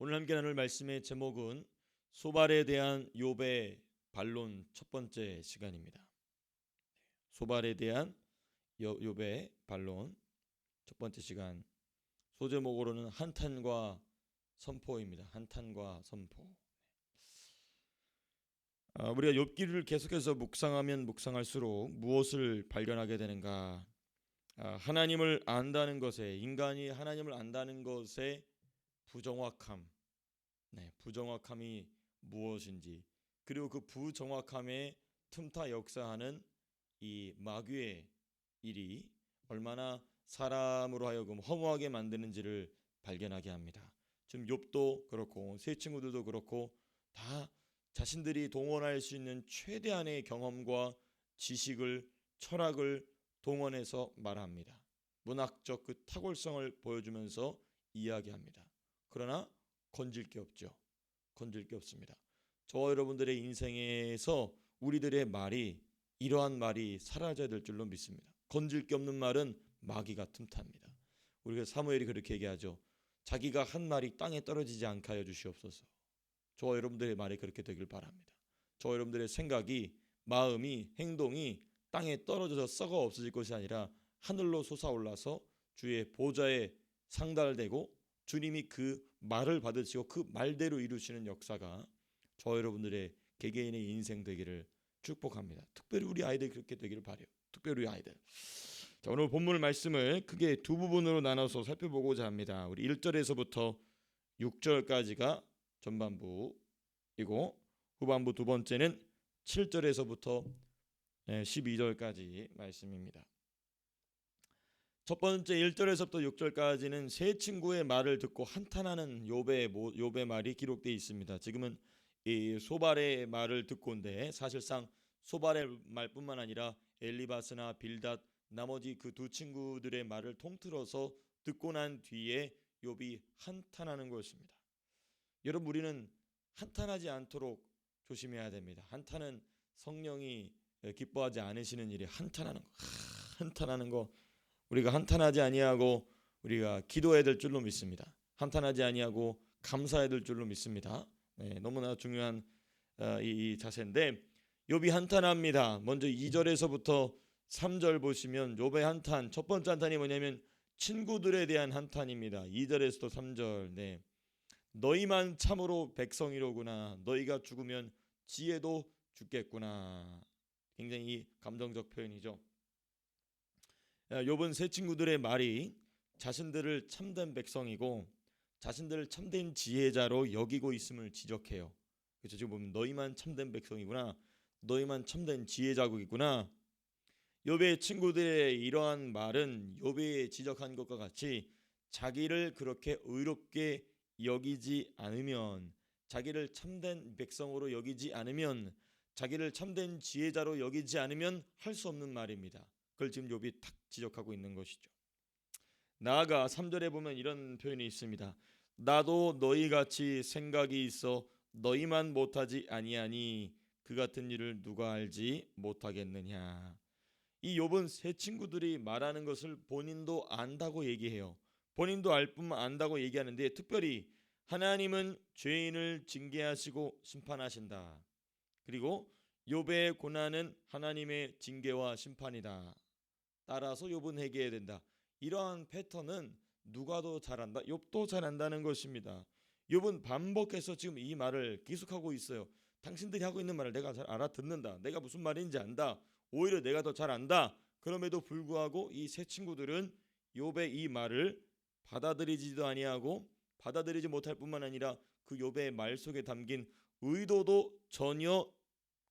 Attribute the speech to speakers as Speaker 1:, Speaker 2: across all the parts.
Speaker 1: 오늘 함께 나눌 말씀의 제목은 소발에 대한 욥의 반론 첫 번째 시간입니다. 소발에 대한 욥의 반론 첫 번째 시간, 소제목으로는 한탄과 선포입니다. 한탄과 선포. 우리가 욥기를 계속해서 묵상하면 묵상할수록 무엇을 발견하게 되는가? 하나님을 안다는 것에, 인간이 하나님을 안다는 것에 부정확함, 부정확함이 무엇인지, 그리고 그 부정확함에 틈타 역사하는 이 마귀의 일이 얼마나 사람으로 하여금 허무하게 만드는지를 발견하게 합니다. 지금 욥도 그렇고 세 친구들도 그렇고 다 자신들이 동원할 수 있는 최대한의 경험과 지식을, 철학을 동원해서 말합니다. 문학적 그 탁월성을 보여주면서 이야기합니다. 그러나 건질 게 없죠. 건질 게 없습니다. 저와 여러분들의 인생에서 우리들의 말이, 이러한 말이 사라져야 될 줄로 믿습니다. 건질 게 없는 말은 마귀가 틈탑니다. 우리가 사무엘이 그렇게 얘기하죠. 자기가 한 말이 땅에 떨어지지 않게 하여 주시옵소서. 저와 여러분들의 말이 그렇게 되길 바랍니다. 저와 여러분들의 생각이, 마음이, 행동이 땅에 떨어져서 썩어 없어질 것이 아니라 하늘로 솟아올라서 주의 보좌에 상달되고 주님이 그 말을 받으시고 그 말대로 이루시는 역사가 저와 여러분들의 개개인의 인생 되기를 축복합니다. 특별히 우리 아이들 그렇게 되기를 바라요. 특별히 우리 아이들. 자, 오늘 본문 말씀을 크게 두 부분으로 나눠서 살펴보고자 합니다. 우리 1절에서부터 6절까지가 전반부이고, 후반부 두 번째는 7절에서부터 12절까지 말씀입니다. 첫 번째 1절에서부터 6절까지는 세 친구의 말을 듣고 한탄하는 욥의 말이 기록되어 있습니다. 지금은 이 소발의 말을 듣고인데, 사실상 소발의 말뿐만 아니라 엘리바스나 빌닷, 나머지 그 두 친구들의 말을 통틀어서 듣고 난 뒤에 욥이 한탄하는 것입니다. 여러분, 우리는 한탄하지 않도록 조심해야 됩니다. 한탄은 성령이 기뻐하지 않으시는 일이 한탄하는 거 우리가 한탄하지 아니하고 우리가 기도해야 될 줄로 믿습니다. 한탄하지 아니하고 감사해야 될 줄로 믿습니다. 너무나 중요한 이 자세인데, 욥이 한탄합니다. 먼저 2절에서부터 3절 보시면 욥의 한탄, 첫 번째 한탄이 뭐냐면 친구들에 대한 한탄입니다. 2절에서도 3절. 너희만 참으로 백성이로구나. 너희가 죽으면 지혜도 죽겠구나. 굉장히 감정적 표현이죠. 욥은 세 친구들의 말이 자신들을 참된 백성이고 자신들을 참된 지혜자로 여기고 있음을 지적해요. 그렇죠? 지금 보면 너희만 참된 백성이구나. 너희만 참된 지혜자국이구나. 욥의 친구들의 이러한 말은 욥이 지적한 것과 같이 자기를 그렇게 의롭게 여기지 않으면, 자기를 참된 백성으로 여기지 않으면, 자기를 참된 지혜자로 여기지 않으면 할 수 없는 말입니다. 그걸 지금 욥이 탁 지적하고 있는 것이죠. 나아가 3절에 보면 이런 표현이 있습니다. 나도 너희같이 생각이 있어 너희만 못하지 아니하니 그 같은 일을 누가 알지 못하겠느냐. 이 욥은 세 친구들이 말하는 것을 본인도 안다고 얘기해요. 본인도 알 뿐만 안다고 얘기하는데, 특별히 하나님은 죄인을 징계하시고 심판하신다. 그리고 욥의 고난은 하나님의 징계와 심판이다. 따라서 욥은 회개해야 된다. 이러한 패턴은 누가 더 잘한다? 욥도 잘한다는 것입니다. 욥은 반복해서 지금 이 말을 계속하고 있어요. 당신들이 하고 있는 말을 내가 잘 알아듣는다. 내가 무슨 말인지 안다. 오히려 내가 더 잘 안다. 그럼에도 불구하고 이 세 친구들은 욥의 이 말을 받아들이지도 아니하고 받아들이지 못할 뿐만 아니라 그 욥의 말 속에 담긴 의도도 전혀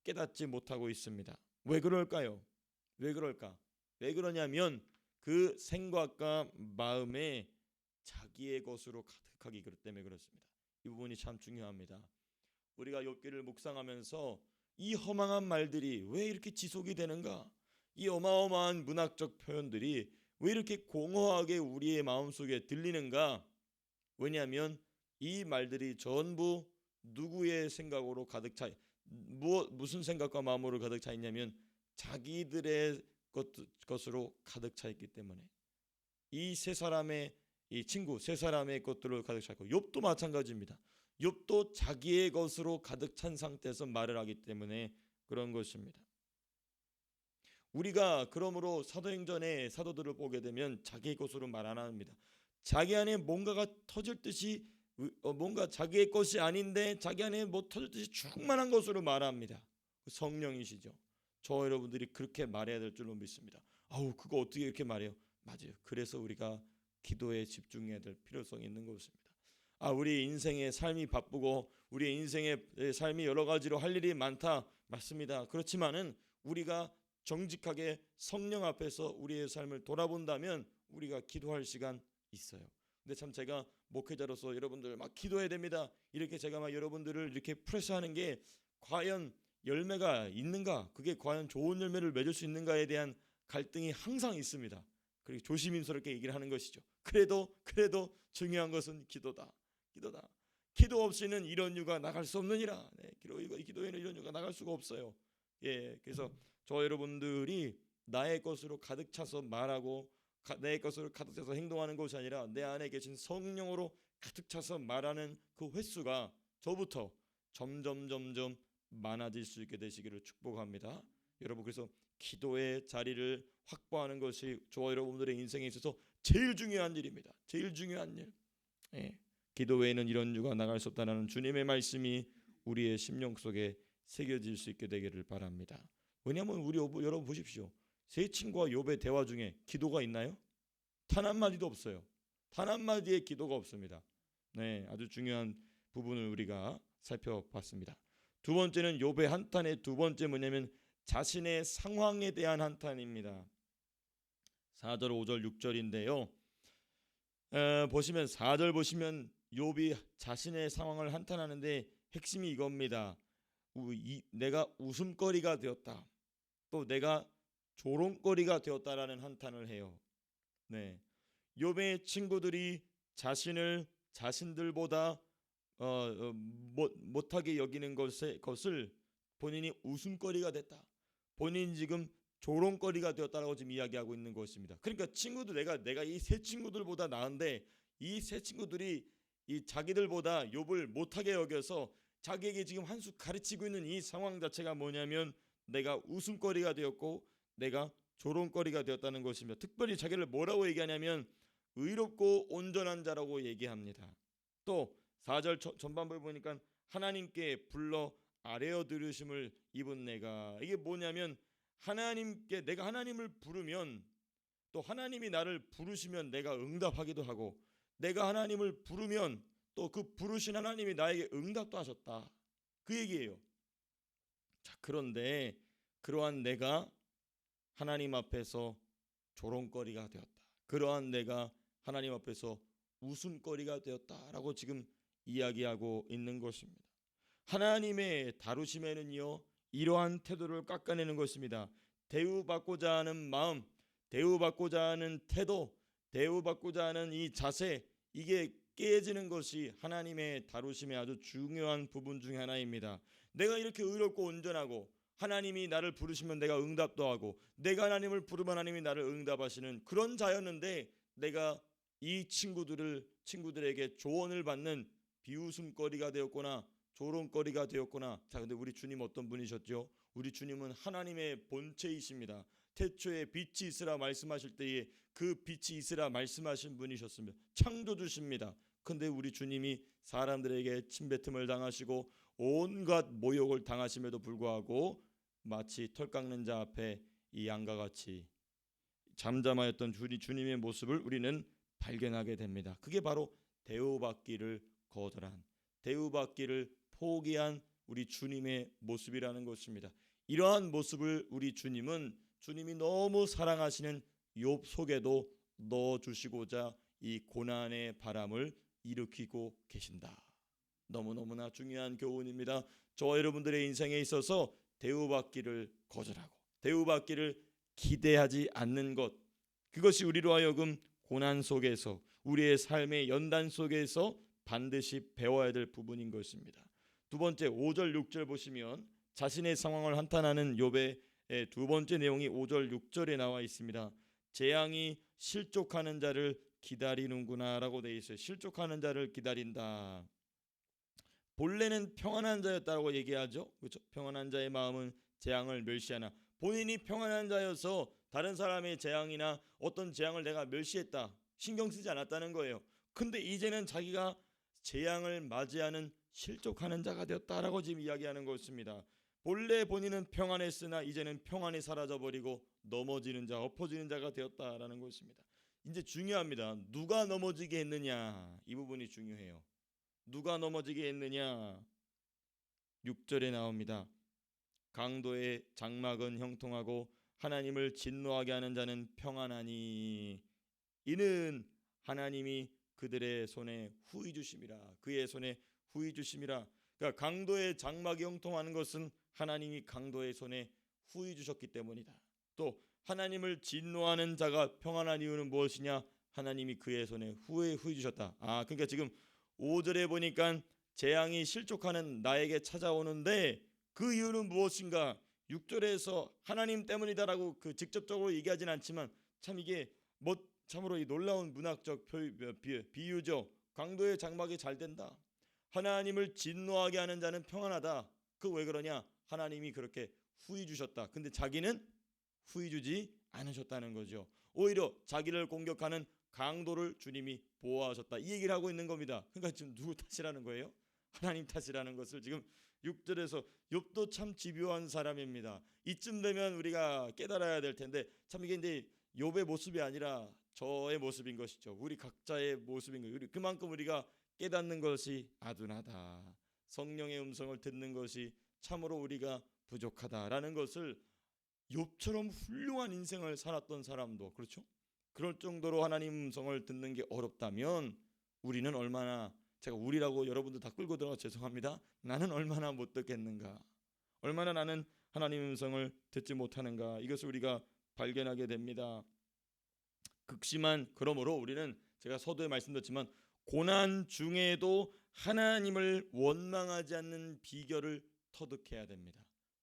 Speaker 1: 깨닫지 못하고 있습니다. 왜 그럴까요? 왜 그럴까? 왜 그러냐면 그 생각과 마음에 자기의 것으로 가득하기 때문에 그렇습니다. 이 부분이 참 중요합니다. 우리가 욥기를 묵상하면서 이 허망한 말들이 왜 이렇게 지속이 되는가? 이 어마어마한 문학적 표현들이 왜 이렇게 공허하게 우리의 마음속에 들리는가? 왜냐하면 이 말들이 전부 누구의 생각으로 가득 차, 무슨 생각과 마음으로 가득 차 있냐면 자기들의 것으로 가득 차 있기 때문에, 이 세 사람의 이 친구 세 사람의 것들로 가득 찼고, 욥도 마찬가지입니다. 욥도 자기의 것으로 가득 찬 상태에서 말을 하기 때문에 그런 것입니다. 우리가 그러므로 사도행전의 사도들을 보게 되면 자기의 것으로 말 안 합니다. 자기 안에 뭔가가 터질 듯이, 뭔가 자기의 것이 아닌데 자기 안에 뭐 터질 듯이 충만한 것으로 말합니다. 성령이시죠. 저 여러분들이 그렇게 말해야 될 줄로 믿습니다. 아우, 그거 어떻게 이렇게 말해요? 맞아요. 그래서 우리가 기도에 집중해야 될 필요성이 있는 것입니다. 우리 인생의 삶이 바쁘고 우리 인생의 삶이 여러 가지로 할 일이 많다, 맞습니다. 그렇지만은 우리가 정직하게 성령 앞에서 우리의 삶을 돌아본다면 우리가 기도할 시간 있어요. 근데 참 제가 목회자로서 여러분들 막 기도해야 됩니다, 이렇게 제가 막 여러분들을 이렇게 프레스하는 게 과연 열매가 있는가, 그게 과연 좋은 열매를 맺을 수 있는가에 대한 갈등이 항상 있습니다. 그리고 조심스럽게 얘기를 하는 것이죠. 그래도 중요한 것은 기도다. 기도 없이는 이런 유가 나갈 수 없느니라. 기도에는 이런 유가 나갈 수가 없어요. 그래서 저 여러분들이 나의 것으로 가득 차서 말하고 내 것으로 가득 차서 행동하는 것이 아니라 내 안에 계신 성령으로 가득 차서 말하는 그 횟수가 저부터 점점 많아질 수 있게 되시기를 축복합니다. 여러분, 그래서 기도의 자리를 확보하는 것이 저와 여러분들의 인생에 있어서 제일 중요한 일입니다. 제일 중요한 일. 기도 외에는 이런 유가 나갈 수 없다는 주님의 말씀이 우리의 심령 속에 새겨질 수 있게 되기를 바랍니다. 왜냐하면 우리 여러분 보십시오. 세 친구와 욥의 대화 중에 기도가 있나요? 단 한마디도 없어요. 단 한마디의 기도가 없습니다. 아주 중요한 부분을 우리가 살펴봤습니다. 두 번째는 욥의 한탄의 두 번째 뭐냐면 자신의 상황에 대한 한탄입니다. 4절, 5절, 6절인데요. 보시면 4절 보시면 욥이 자신의 상황을 한탄하는데 핵심이 이겁니다. 내가 웃음거리가 되었다, 또 내가 조롱거리가 되었다라는 한탄을 해요. 욥의 친구들이 자신들보다 못하게 여기는 것을 본인이 웃음거리가 됐다, 본인이 지금 조롱거리가 되었다라고 지금 이야기하고 있는 것입니다. 그러니까 친구들, 내가 이 세 친구들보다 나은데 이 세 친구들이 이 자기들보다 욥을 못하게 여겨서 자기에게 지금 한 수 가르치고 있는 이 상황 자체가 뭐냐면 내가 웃음거리가 되었고 내가 조롱거리가 되었다는 것입니다. 특별히 자기를 뭐라고 얘기하냐면 의롭고 온전한 자라고 얘기합니다. 또 4절 전반부에 보니까 하나님께 불러 아뢰어 들으심을 입은 내가, 이게 뭐냐면 내가 하나님을 부르면 또 하나님이 나를 부르시면 내가 응답하기도 하고, 내가 하나님을 부르면 또 그 부르신 하나님이 나에게 응답도 하셨다, 그 얘기예요. 자, 그런데 그러한 내가 하나님 앞에서 조롱거리가 되었다, 그러한 내가 하나님 앞에서 웃음거리가 되었다라고 지금 이야기하고 있는 것입니다. 하나님의 다루심에는요 이러한 태도를 깎아내는 것입니다. 대우받고자 하는 마음, 대우받고자 하는 태도, 대우받고자 하는 이 자세, 이게 깨지는 것이 하나님의 다루심의 아주 중요한 부분 중에 하나입니다. 내가 이렇게 의롭고 온전하고 하나님이 나를 부르시면 내가 응답도 하고 내가 하나님을 부르면 하나님이 나를 응답하시는 그런 자였는데 내가 이 친구들에게 조언을 받는 비웃음거리가 되었거나 조롱거리가 되었거나. 자, 근데 우리 주님 어떤 분이셨죠? 우리 주님은 하나님의 본체이십니다. 태초에 빛이 있으라 말씀하실 때에 그 빛이 있으라 말씀하신 분이셨습니다. 창조주십니다. 근데 우리 주님이 사람들에게 침뱉음을 당하시고 온갖 모욕을 당하심에도 불구하고 마치 털 깎는 자 앞에 이 양과 같이 잠잠하였던 주님의 모습을 우리는 발견하게 됩니다. 그게 바로 대우받기를 거절한, 대우받기를 포기한 우리 주님의 모습이라는 것입니다. 이러한 모습을 우리 주님이 너무 사랑하시는 욥 속에도 넣어주시고자 이 고난의 바람을 일으키고 계신다. 너무너무나 중요한 교훈입니다. 저와 여러분들의 인생에 있어서 대우받기를 거절하고 대우받기를 기대하지 않는 것, 그것이 우리로 하여금 고난 속에서 우리의 삶의 연단 속에서 반드시 배워야 될 부분인 것입니다. 두 번째 5절 6절 보시면 자신의 상황을 한탄하는 욥의 두 번째 내용이 5절 6절에 나와 있습니다. 재앙이 실족하는 자를 기다리는구나라고 돼 있어요. 실족하는 자를 기다린다. 본래는 평안한 자였다고 얘기하죠. 그렇죠? 평안한 자의 마음은 재앙을 멸시하나. 본인이 평안한 자여서 다른 사람의 재앙이나 어떤 재앙을 내가 멸시했다, 신경 쓰지 않았다는 거예요. 근데 이제는 자기가 재앙을 맞이하는 실족하는 자가 되었다라고 지금 이야기하는 것입니다. 본래 본인은 평안했으나 이제는 평안이 사라져버리고 넘어지는 자, 엎어지는 자가 되었다라는 것입니다. 이제 중요합니다. 누가 넘어지게 했느냐, 이 부분이 중요해요. 누가 넘어지게 했느냐. 6절에 나옵니다. 강도의 장막은 형통하고 하나님을 진노하게 하는 자는 평안하니 이는 하나님이 그들의 손에 후히 주심이라. 그의 손에 후히 주심이라. 그러니까 강도의 장막이 형통하는 것은 하나님이 강도의 손에 후히 주셨기 때문이다. 또 하나님을 진노하는 자가 평안한 이유는 무엇이냐? 하나님이 그의 손에 후히 주셨다. 그러니까 지금 5절에 보니까 재앙이 실족하는 나에게 찾아오는데 그 이유는 무엇인가? 6절에서 하나님 때문이다라고 직접적으로 얘기하진 않지만 참 이게 참으로 이 놀라운 문학적 비유죠. 강도의 장막이 잘 된다. 하나님을 진노하게 하는 자는 평안하다. 그 왜 그러냐? 하나님이 그렇게 후히 주셨다. 근데 자기는 후히 주지 않으셨다는 거죠. 오히려 자기를 공격하는 강도를 주님이 보호하셨다. 이 얘기를 하고 있는 겁니다. 그러니까 지금 누구 탓이라는 거예요? 하나님 탓이라는 것을 지금 6절에서 욥도 참 집요한 사람입니다. 이쯤 되면 우리가 깨달아야 될 텐데 참 이게 이제 욥의 모습이 아니라 저의 모습인 것이죠. 우리 각자의 모습인 거예요. 그만큼 우리가 깨닫는 것이 아둔하다. 성령의 음성을 듣는 것이 참으로 우리가 부족하다라는 것을 욥처럼 훌륭한 인생을 살았던 사람도 그렇죠. 그럴 정도로 하나님 음성을 듣는 게 어렵다면 우리는 얼마나, 제가 우리라고 여러분들 다 끌고 들어가 죄송합니다. 나는 얼마나 못 듣겠는가, 얼마나 나는 하나님 음성을 듣지 못하는가, 이것을 우리가 발견하게 됩니다. 그러므로 우리는 제가 서두에 말씀드렸지만 고난 중에도 하나님을 원망하지 않는 비결을 터득해야 됩니다.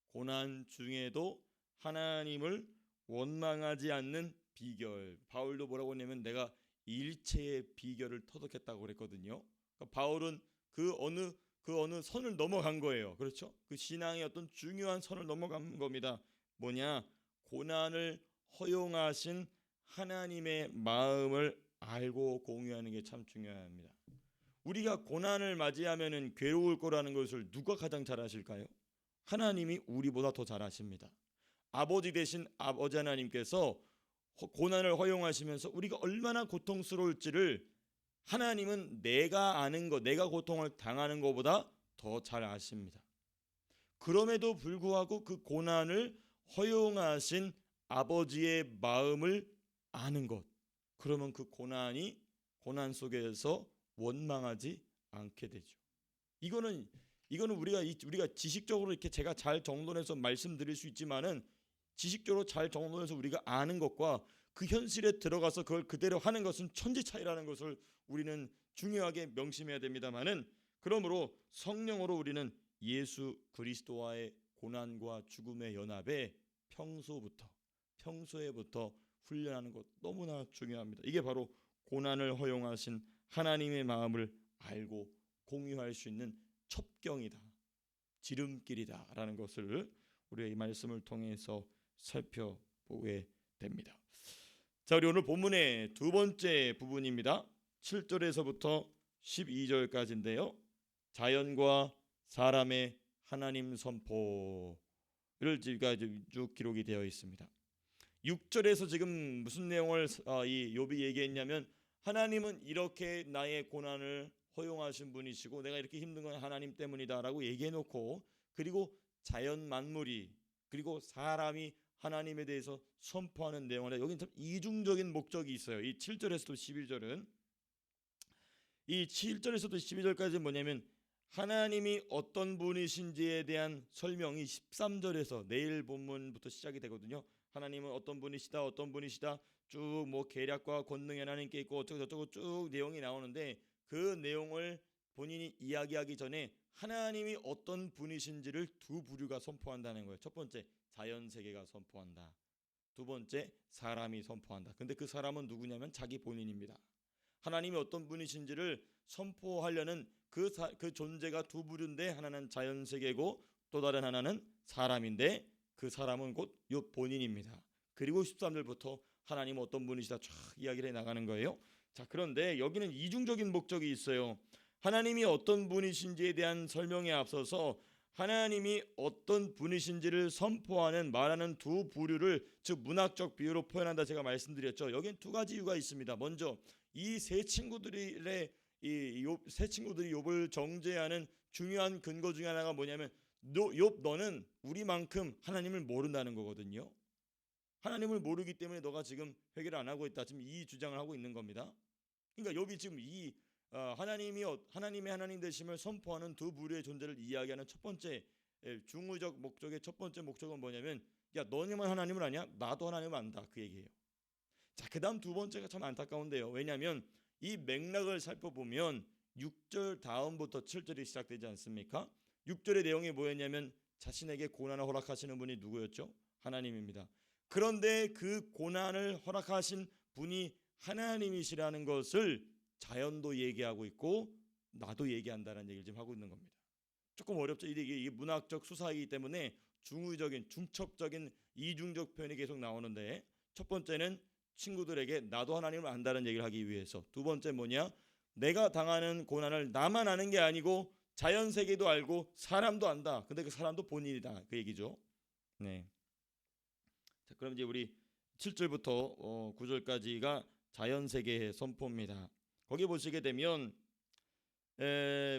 Speaker 1: 고난 중에도 하나님을 원망하지 않는 비결. 바울도 뭐라고 했냐면 내가 일체의 비결을 터득했다고 그랬거든요. 그러니까 바울은 그 어느 선을 넘어간 거예요. 그렇죠? 그 신앙의 어떤 중요한 선을 넘어간 겁니다. 뭐냐? 고난을 허용하신 하나님의 마음을 알고 공유하는 게 참 중요합니다. 우리가 고난을 맞이하면은 괴로울 거라는 것을 누가 가장 잘 아실까요? 하나님이 우리보다 더 잘 아십니다. 아버지 되신 아버지 하나님께서 고난을 허용하시면서 우리가 얼마나 고통스러울지를 하나님은 내가 아는 것, 내가 고통을 당하는 것보다 더 잘 아십니다. 그럼에도 불구하고 그 고난을 허용하신 아버지의 마음을 아는 것, 그러면 그 고난 속에서 원망하지 않게 되죠. 이거는 우리가 지식적으로 이렇게 제가 잘 정돈해서 말씀드릴 수 있지만은 지식적으로 잘 정돈해서 우리가 아는 것과 그 현실에 들어가서 그걸 그대로 하는 것은 천지 차이라는 것을 우리는 중요하게 명심해야 됩니다만은, 그러므로 성령으로 우리는 예수 그리스도와의 고난과 죽음의 연합에 평소에부터 훈련하는 것 너무나 중요합니다. 이게 바로 고난을 허용하신 하나님의 마음을 알고 공유할 수 있는 첩경이다, 지름길이다라는 것을 우리가 이 말씀을 통해서 살펴보게 됩니다. 자, 우리 오늘 본문의 두 번째 부분입니다. 7절에서부터 12절까지인데요. 자연과 사람의 하나님 선포를 쭉 기록이 되어 있습니다. 6절에서 지금 무슨 내용을 이 욥이 얘기했냐면, 하나님은 이렇게 나의 고난을 허용하신 분이시고 내가 이렇게 힘든 건 하나님 때문이다라고 얘기해놓고, 그리고 자연 만물이 그리고 사람이 하나님에 대해서 선포하는 내용을, 여기는 참 이중적인 목적이 있어요. 이 7절에서도 11절은, 이 7절에서도 12절까지는 뭐냐면 하나님이 어떤 분이신지에 대한 설명이 13절에서 내일 본문부터 시작이 되거든요. 하나님은 어떤 분이시다 쭉 계략과 권능이 하나님께 있고 어쩌고 저쩌고 쭉 내용이 나오는데, 그 내용을 본인이 이야기하기 전에 하나님이 어떤 분이신지를 두 부류가 선포한다는 거예요. 첫 번째, 자연 세계가 선포한다. 두 번째, 사람이 선포한다. 근데 그 사람은 누구냐면 자기 본인입니다. 하나님이 어떤 분이신지를 선포하려는 그 존재가 두 부류인데, 하나는 자연세계고 또 다른 하나는 사람인데, 그 사람은 곧 욥 본인입니다. 그리고 13절부터 하나님은 어떤 분이시다 쫙 이야기를 해나가는 거예요. 자, 그런데 여기는 이중적인 목적이 있어요. 하나님이 어떤 분이신지에 대한 설명에 앞서서 하나님이 어떤 분이신지를 선포하는 말하는 두 부류를, 즉 문학적 비유로 표현한다 제가 말씀드렸죠. 여기는 두 가지 이유가 있습니다. 먼저 이 세 친구들이 욥을 정죄하는 중요한 근거 중에 하나가 뭐냐면, 욥 너는 우리만큼 하나님을 모른다는 거거든요. 하나님을 모르기 때문에 너가 지금 회개를 안 하고 있다, 지금 이 주장을 하고 있는 겁니다. 그러니까 욥이 지금 하나님의 하나님 되심을 선포하는 두 부류의 존재를 이야기하는 첫 번째 중의적 목적의 첫 번째 목적은 뭐냐면, 야 너네만 하나님을 아냐? 나도 하나님을 안다, 그 얘기예요. 자, 그 다음 두 번째가 참 안타까운데요. 왜냐하면 이 맥락을 살펴보면 6절 다음부터 7절이 시작되지 않습니까? 6절의 내용이 뭐였냐면 자신에게 고난을 허락하시는 분이 누구였죠? 하나님입니다. 그런데 그 고난을 허락하신 분이 하나님이시라는 것을 자연도 얘기하고 있고 나도 얘기한다는 얘기를 지금 하고 있는 겁니다. 조금 어렵죠. 이게 문학적 수사이기 때문에 중의적인 중첩적인 이중적 표현이 계속 나오는데, 첫 번째는 친구들에게 나도 하나님을 안다는 얘기를 하기 위해서, 두 번째 뭐냐, 내가 당하는 고난을 나만 아는 게 아니고 자연세계도 알고 사람도 안다. 근데 그 사람도 본인이다, 그 얘기죠. 네. 자, 그럼 이제 우리 7절부터 9절까지가 자연세계의 선포입니다. 거기 보시게 되면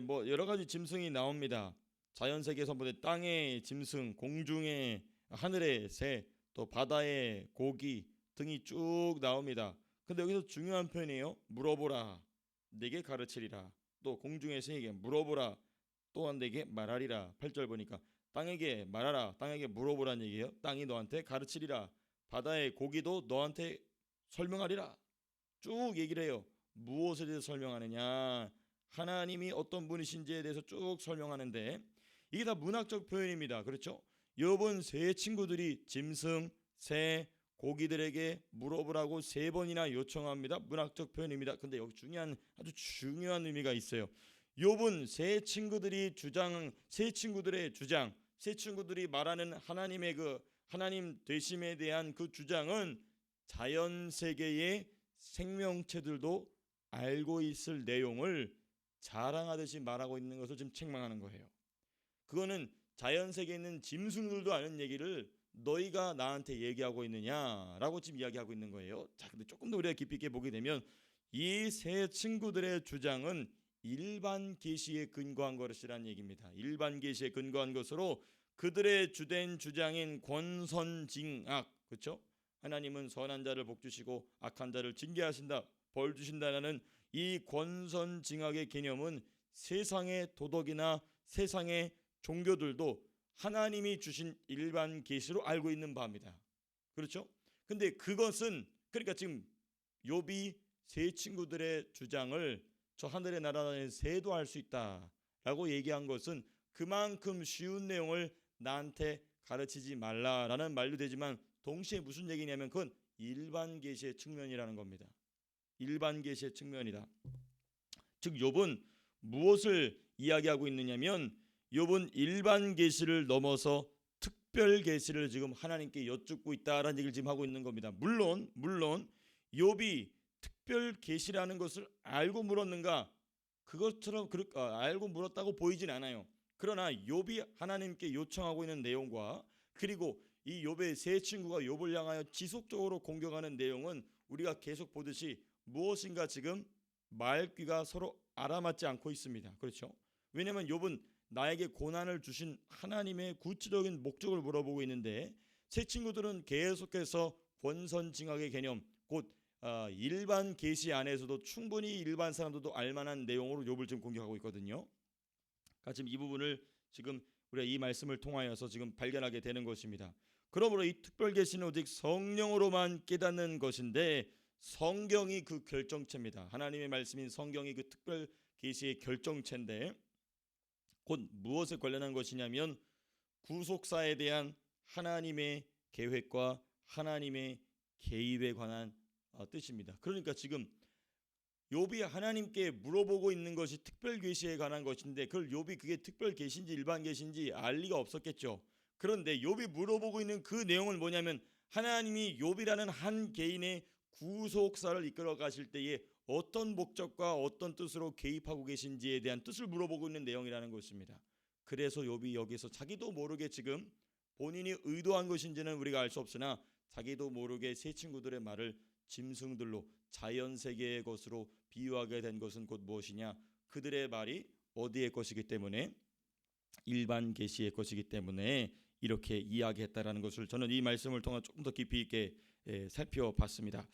Speaker 1: 뭐 여러 가지 짐승이 나옵니다. 자연세계 선포대 땅의 짐승, 공중의 하늘의 새, 또 바다의 고기 등이 쭉 나옵니다. 근데 여기서 중요한 표현이에요. 물어보라, 내게 가르치리라. 또 공중의 새에게 물어보라, 또한 내게 말하리라. 8절 보니까 땅에게 말하라, 땅에게 물어보라는 얘기예요. 땅이 너한테 가르치리라. 바다의 고기도 너한테 설명하리라. 쭉 얘기를 해요. 무엇에 대해서 설명하느냐, 하나님이 어떤 분이신지에 대해서 쭉 설명하는데, 이게 다 문학적 표현입니다. 그렇죠? 욥은 세 친구들이 짐승, 새, 고기들에게 물어보라고 세 번이나 요청합니다. 문학적 표현입니다. 근데 여기 아주 중요한 의미가 있어요. 욥은 세 친구들이 말하는 하나님의 하나님 되심에 대한 그 주장은 자연 세계의 생명체들도 알고 있을 내용을 자랑하듯이 말하고 있는 것을 지금 책망하는 거예요. 그거는 자연 세계에 있는 짐승들도 아는 얘기를 너희가 나한테 얘기하고 있느냐라고 지금 이야기하고 있는 거예요. 자, 근데 조금 더 우리가 깊이 있게 보게 되면 이 세 친구들의 주장은 일반 계시에 근거한 것이라는 얘기입니다. 일반 계시에 근거한 것으로 그들의 주된 주장인 권선징악, 그렇죠? 하나님은 선한 자를 복 주시고 악한 자를 징계하신다, 벌 주신다라는 이 권선징악의 개념은 세상의 도덕이나 세상의 종교들도 하나님이 주신 일반 계시로 알고 있는 바입니다. 그렇죠? 근데 그것은, 그러니까 지금 욥이 세 친구들의 주장을 저 하늘의 나라의 새도 알 수 있다라고 얘기한 것은 그만큼 쉬운 내용을 나한테 가르치지 말라라는 말도 되지만, 동시에 무슨 얘기냐면 그건 일반 계시의 측면이라는 겁니다. 일반 계시의 측면이다. 즉 욥은 무엇을 이야기하고 있느냐면, 욥은 일반 계시를 넘어서 특별 계시를 지금 하나님께 여쭙고 있다라는 얘기를 지금 하고 있는 겁니다. 물론 욥이 특별 계시라는 것을 알고 물었는가? 그것처럼 알고 물었다고 보이진 않아요. 그러나 욥이 하나님께 요청하고 있는 내용과, 그리고 이 욥의 세 친구가 욥을 향하여 지속적으로 공격하는 내용은 우리가 계속 보듯이 무엇인가 지금 말귀가 서로 알아맞지 않고 있습니다. 그렇죠? 왜냐하면 욥은 나에게 고난을 주신 하나님의 구체적인 목적을 물어보고 있는데, 세 친구들은 계속해서 권선징악의 개념, 곧 일반 계시 안에서도 충분히 일반 사람들도 알만한 내용으로 욥을 지금 공격하고 있거든요. 그러니까 지금 이 부분을 지금 우리가 이 말씀을 통하여서 지금 발견하게 되는 것입니다. 그러므로 이 특별 계시는 오직 성령으로만 깨닫는 것인데, 성경이 그 결정체입니다. 하나님의 말씀인 성경이 그 특별 계시의 결정체인데, 곧 무엇에 관련한 것이냐면 구속사에 대한 하나님의 계획과 하나님의 개입에 관한 뜻입니다. 그러니까 지금 욥이 하나님께 물어보고 있는 것이 특별 계시에 관한 것인데 그걸 욥이 그게 특별 계시인지 일반 계시인지 알 리가 없었겠죠. 그런데 욥이 물어보고 있는 그 내용은 뭐냐면 하나님이 욥이라는 한 개인의 구속사를 이끌어 가실 때에 어떤 목적과 어떤 뜻으로 개입하고 계신지에 대한 뜻을 물어보고 있는 내용이라는 것입니다. 그래서 욥이 여기서 자기도 모르게 지금 본인이 의도한 것인지는 우리가 알 수 없으나 자기도 모르게 세 친구들의 말을 짐승들로 자연 세계의 것으로 비유하게 된 것은 곧 무엇이냐? 그들의 말이 어디의 것이기 때문에 일반 계시의 것이기 때문에 이렇게 이야기했다라는 것을 저는 이 말씀을 통해 조금 더 깊이 있게 살펴봤습니다.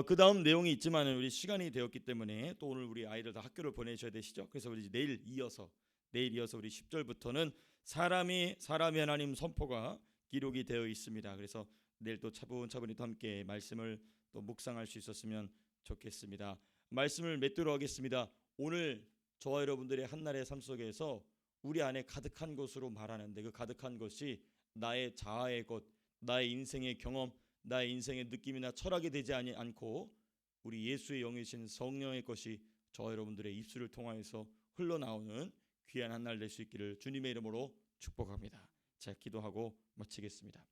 Speaker 1: 그 다음 내용이 있지만 우리 시간이 되었기 때문에 또 오늘 우리 아이들 다 학교를 보내셔야 되시죠. 그래서 우리 내일 이어서 우리 10절부터는 사람이 하나님 선포가 기록이 되어 있습니다. 그래서 내일 또 차분차분히 또 함께 말씀을 또 묵상할 수 있었으면 좋겠습니다. 말씀을 맺도록 하겠습니다. 오늘 저와 여러분들의 한날의 삶 속에서 우리 안에 가득한 것으로 말하는데 그 가득한 것이 나의 자아의 것, 나의 인생의 경험, 나의 인생의 느낌이나 철학이 되지 않고 우리 예수의 영이신 성령의 것이 저와 여러분들의 입술을 통하여서 흘러나오는 귀한 한 날 될 수 있기를 주님의 이름으로 축복합니다. 자, 기도하고 마치겠습니다.